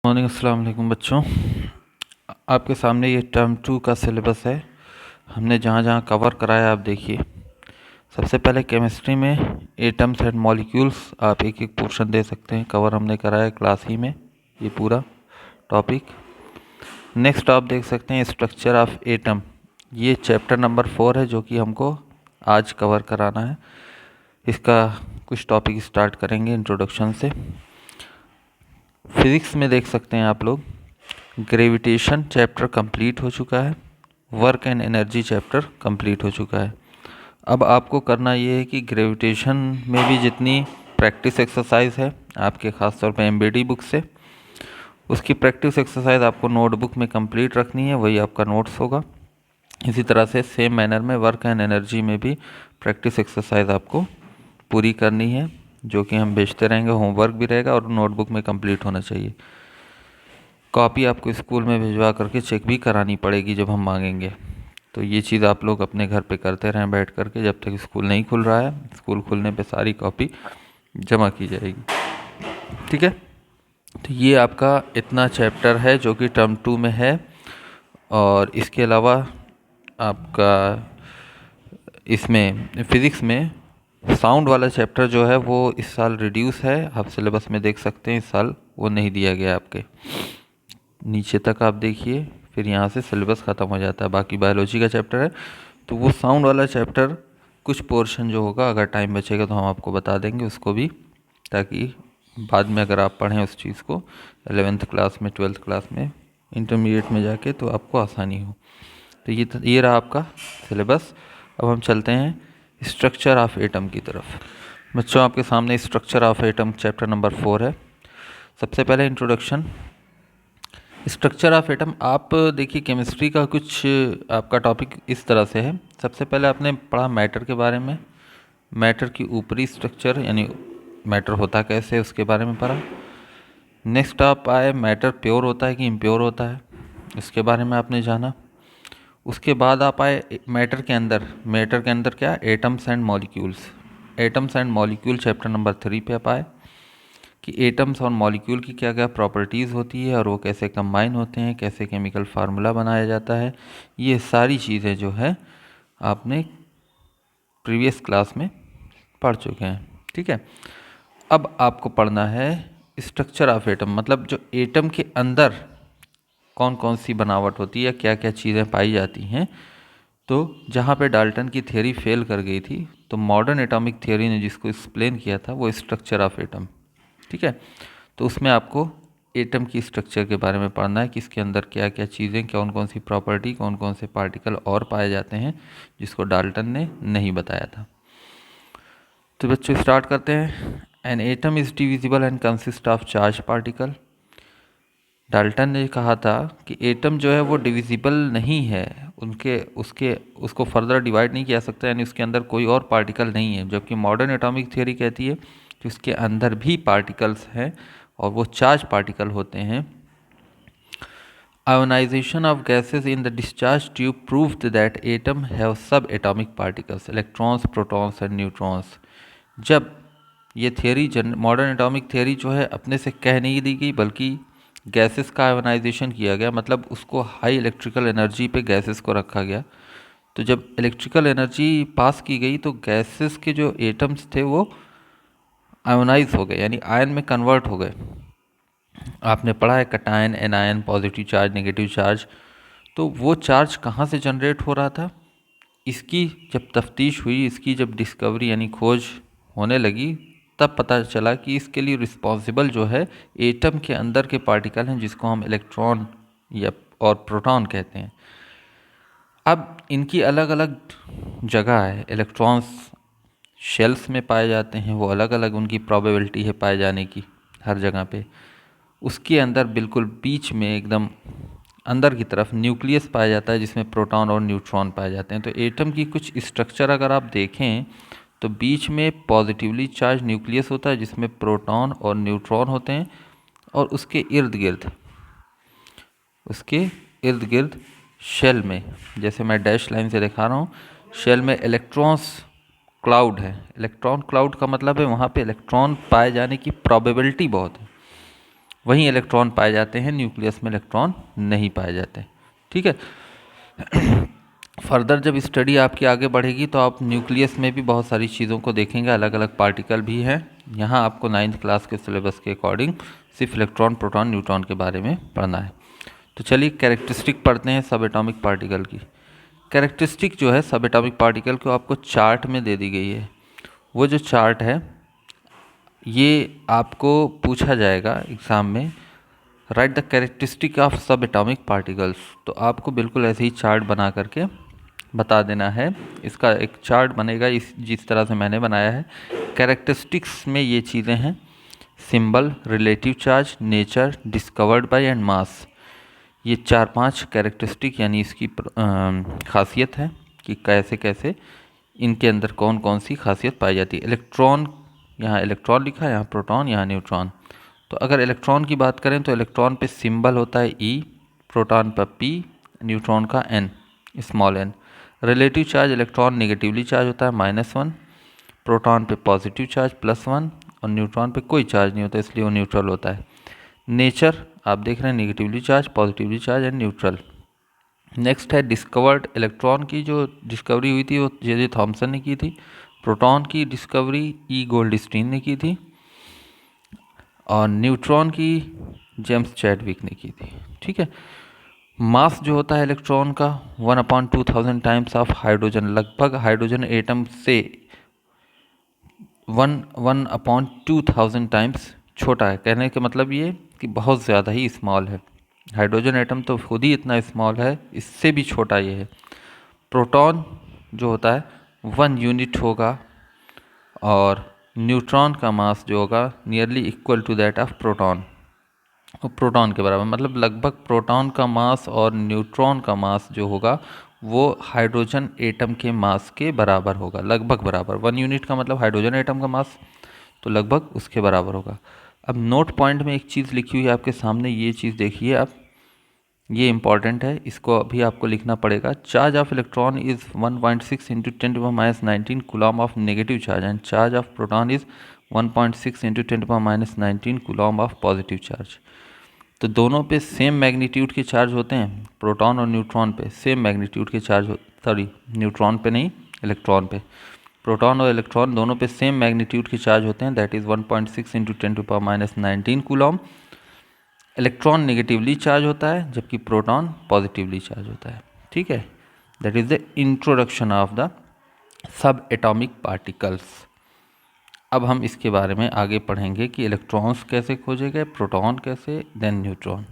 Morning, अस्सलाम वालेकुम बच्चों। आपके सामने ये टर्म 2 का सिलेबस है। हमने जहाँ जहाँ कवर कराया आप देखिए। सबसे पहले केमिस्ट्री में एटम्स एंड मॉलिक्यूल्स आप एक एक पोर्शन दे सकते हैं, कवर हमने कराया क्लास ही में ये पूरा टॉपिक। नेक्स्ट आप देख सकते हैं स्ट्रक्चर ऑफ एटम, ये चैप्टर नंबर 4 है जो कि हमको आज कवर कराना है। इसका कुछ टॉपिक स्टार्ट करेंगे इंट्रोडक्शन से। फिज़िक्स में देख सकते हैं आप लोग ग्रेविटेशन चैप्टर कंप्लीट हो चुका है, work and energy chapter complete हो चुका है। अब आपको करना ये है कि ग्रेविटेशन में भी जितनी प्रैक्टिस एक्सरसाइज है आपके ख़ास तौर पे एमबीडी बुक से, उसकी प्रैक्टिस एक्सरसाइज आपको नोटबुक में कंप्लीट रखनी है, वही आपका नोट्स होगा। इसी तरह से सेम मैनर में वर्क एंड एनर्जी में भी प्रैक्टिस एक्सरसाइज आपको पूरी करनी है, जो कि हम भेजते रहेंगे। होमवर्क भी रहेगा और नोटबुक में कंप्लीट होना चाहिए। कॉपी आपको स्कूल में भिजवा करके चेक भी करानी पड़ेगी जब हम मांगेंगे। तो ये चीज़ आप लोग अपने घर पे करते रहें बैठ करके, जब तक स्कूल नहीं खुल रहा है। स्कूल खुलने पे सारी कॉपी जमा की जाएगी, ठीक है। तो ये आपका इतना चैप्टर है जो कि टर्म 2 में है। और इसके अलावा आपका इसमें फिज़िक्स में साउंड वाला चैप्टर जो है वो इस साल रिड्यूस है। आप सिलेबस में देख सकते हैं इस साल वो नहीं दिया गया आपके नीचे तक। आप देखिए, फिर यहाँ से सिलेबस ख़त्म हो जाता है। बाकी बायोलॉजी का चैप्टर है, तो वो साउंड वाला चैप्टर कुछ पोर्शन जो होगा, अगर टाइम बचेगा तो हम आपको बता देंगे उसको भी, ताकि बाद में अगर आप पढ़ें उस चीज़ को 11th क्लास में, 12th क्लास में, इंटरमीडिएट में जाके, तो आपको आसानी हो। तो ये रहा आपका सिलेबस। अब हम चलते हैं स्ट्रक्चर ऑफ एटम की तरफ। बच्चों, आपके सामने structure of atom chapter number 4 है। सबसे पहले इंट्रोडक्शन स्ट्रक्चर ऑफ एटम। आप देखिए, केमिस्ट्री का कुछ आपका टॉपिक इस तरह से है। सबसे पहले आपने पढ़ा मैटर के बारे में, मैटर की ऊपरी स्ट्रक्चर यानी मैटर होता कैसे उसके बारे में पढ़ा। नेक्स्ट आप आए मैटर प्योर होता है कि इम्प्योर होता है, उसके बारे में आपने जाना। उसके बाद आप आए मैटर के अंदर क्या, atoms and molecules. Atoms and molecule chapter number 3 पे आप आए कि एटम्स और मॉलिक्यूल की क्या क्या प्रॉपर्टीज़ होती है और वो कैसे कंबाइन होते हैं, कैसे केमिकल फार्मूला बनाया जाता है। ये सारी चीज़ें जो है आपने प्रीवियस क्लास में पढ़ चुके हैं, ठीक है। अब आपको पढ़ना है स्ट्रक्चर ऑफ एटम, मतलब जो एटम के अंदर कौन कौन सी बनावट होती है, क्या क्या चीज़ें पाई जाती हैं। तो जहाँ पे डाल्टन की थ्योरी फेल कर गई थी, तो मॉडर्न एटॉमिक थ्योरी ने जिसको एक्सप्लेन किया था वो स्ट्रक्चर ऑफ एटम, ठीक है। तो उसमें आपको एटम की स्ट्रक्चर के बारे में पढ़ना है कि इसके अंदर क्या क्या चीज़ें, कौन कौन सी प्रॉपर्टी, कौन कौन से पार्टिकल और पाए जाते हैं जिसको डाल्टन ने नहीं बताया था। तो बच्चों स्टार्ट करते हैं। An atom is divisible and consist of charge particle. Dalton ने कहा था कि एटम जो है वो डिविजिबल नहीं है, उसको फर्दर डिवाइड नहीं किया सकता, यानी उसके अंदर कोई और पार्टिकल नहीं है। जबकि मॉडर्न एटॉमिक थ्योरी कहती है कि उसके अंदर भी पार्टिकल्स हैं और वो चार्ज पार्टिकल होते हैं। Ionization of gases in the discharge tube proved that atom have subatomic particles, electrons, protons and neutrons. जब ये थ्योरी मॉडर्न एटॉमिक थ्योरी जो है अपने से कह नहीं दी गई, बल्कि गैसेस का आयोनाइजेशन किया गया, मतलब उसको हाई इलेक्ट्रिकल एनर्जी पे गैसेस को रखा गया। तो जब इलेक्ट्रिकल एनर्जी पास की गई तो गैसेस के जो एटम्स थे वो आयोनाइज हो गए, यानी आयन में कन्वर्ट हो गए। आपने पढ़ा है cation, anion, positive charge, negative charge. तो वो चार्ज कहाँ से जनरेट हो रहा था, इसकी जब तफ्तीश हुई, इसकी जब डिस्कवरी यानी खोज होने लगी, तब पता चला कि इसके लिए रिस्पॉन्सिबल जो है एटम के अंदर के पार्टिकल हैं, जिसको हम इलेक्ट्रॉन या और प्रोटॉन कहते हैं। अब इनकी अलग अलग जगह है। इलेक्ट्रॉन्स शेल्स में पाए जाते हैं, वो अलग अलग उनकी प्रोबेबिलिटी है पाए जाने की हर जगह पे। उसके अंदर बिल्कुल बीच में एकदम अंदर की तरफ न्यूक्लियस पाया जाता है, जिसमें प्रोटॉन और न्यूट्रॉन पाए जाते हैं। तो एटम की कुछ स्ट्रक्चर अगर आप देखें तो बीच में पॉजिटिवली चार्ज न्यूक्लियस होता है, जिसमें प्रोटॉन और न्यूट्रॉन होते हैं, और उसके इर्द गिर्द शेल में, जैसे मैं डैश लाइन से दिखा रहा हूँ, शेल में इलेक्ट्रॉन्स क्लाउड है। इलेक्ट्रॉन क्लाउड का मतलब है वहाँ पे इलेक्ट्रॉन पाए जाने की प्रोबेबिलिटी बहुत है। वहीं इलेक्ट्रॉन पाए जाते हैं, न्यूक्लियस में इलेक्ट्रॉन नहीं पाए जाते। ठीक है। फर्दर जब स्टडी आपकी आगे बढ़ेगी तो आप न्यूक्लियस में भी बहुत सारी चीज़ों को देखेंगे, अलग अलग पार्टिकल भी हैं। यहाँ आपको 9th क्लास के सिलेबस के अकॉर्डिंग सिर्फ इलेक्ट्रॉन, प्रोटॉन, न्यूट्रॉन के बारे में पढ़ना है। तो चलिए कैरेक्टरिस्टिक पढ़ते हैं सब एटॉमिक पार्टिकल की। कैरेक्टरिस्टिक जो है सब एटॉमिक पार्टिकल को आपको चार्ट में दे दी गई है। वो जो चार्ट है ये आपको पूछा जाएगा एग्ज़ाम में, राइट द कैरेक्टरिस्टिक ऑफ सब एटॉमिक पार्टिकल्स। तो आपको बिल्कुल ऐसे ही चार्ट बना करके बता देना है। इसका एक चार्ट बनेगा इस जिस तरह से मैंने बनाया है। कैरेक्टरिस्टिक्स में ये चीज़ें हैं: symbol, relative charge, nature, discovered by and mass. ये 4-5 कैरेक्टरिस्टिक यानी इसकी खासियत है कि कैसे कैसे इनके अंदर कौन कौन सी खासियत पाई जाती है। इलेक्ट्रॉन, यहाँ इलेक्ट्रॉन लिखा है, यहाँ प्रोटॉन, यहाँ न्यूट्रॉन। तो अगर इलेक्ट्रॉन की बात करें तो इलेक्ट्रॉन पे सिंबल होता है E, प्रोटॉन पर P, न्यूट्रॉन का N, small n। Relative charge, electron negatively charge होता है -1, प्रोटॉन पे पॉजिटिव चार्ज +1 और न्यूट्रॉन पे कोई चार्ज नहीं होता इसलिए वो न्यूट्रल होता है। नेचर आप देख रहे हैं, negatively charge, positively charge and neutral. Next है डिस्कवर्ड। इलेक्ट्रॉन की जो डिस्कवरी हुई थी वो जे थॉमसन ने की थी। प्रोटॉन की डिस्कवरी E गोल्डस्टीन ने की थी और न्यूट्रॉन की जेम्स चैडविक ने की थी। ठीक है। मास जो होता है इलेक्ट्रॉन का 1/2000 टाइम्स ऑफ हाइड्रोजन, लगभग हाइड्रोजन एटम से 1/2000 टाइम्स छोटा है। कहने का मतलब ये कि बहुत ज़्यादा ही स्मॉल है। हाइड्रोजन एटम तो खुद ही इतना स्मॉल है, इससे भी छोटा ये है। प्रोटॉन जो होता है 1 यूनिट होगा और न्यूट्रॉन का मास जो होगा nearly equal to that of proton, और प्रोटॉन के बराबर, मतलब लगभग प्रोटॉन का मास और न्यूट्रॉन का मास जो होगा वो हाइड्रोजन एटम के मास के बराबर होगा, लगभग बराबर। 1 यूनिट का मतलब हाइड्रोजन एटम का मास, तो लगभग उसके बराबर होगा। अब नोट पॉइंट में एक चीज़ लिखी हुई है आपके सामने, ये चीज़ देखिए आप, ये इंपॉर्टेंट है, इसको अभी आपको लिखना पड़ेगा। Charge of electron is 1.6 into 10⁻19 coulomb of negative charge and charge of proton is 1.6 into 10⁻19 coulomb of positive charge. तो दोनों पे सेम मैग्नीट्यूड के चार्ज होते हैं, प्रोटॉन और न्यूट्रॉन पे सेम मैग्नीट्यूड के चार्ज सॉरी न्यूट्रॉन पे नहीं, इलेक्ट्रॉन पे। प्रोटॉन और इलेक्ट्रॉन दोनों पे सेम मैग्नीट्यूड के चार्ज होते हैं, that is 1.6 into 10⁻19 coulomb. Electron negatively charge होता है जबकि प्रोटॉन पॉजिटिवली चार्ज होता है। ठीक है। That is the introduction of the sub atomic particles. अब हम इसके बारे में आगे पढ़ेंगे कि इलेक्ट्रॉन्स कैसे खोजे गए, प्रोटॉन कैसे, देन न्यूट्रॉन।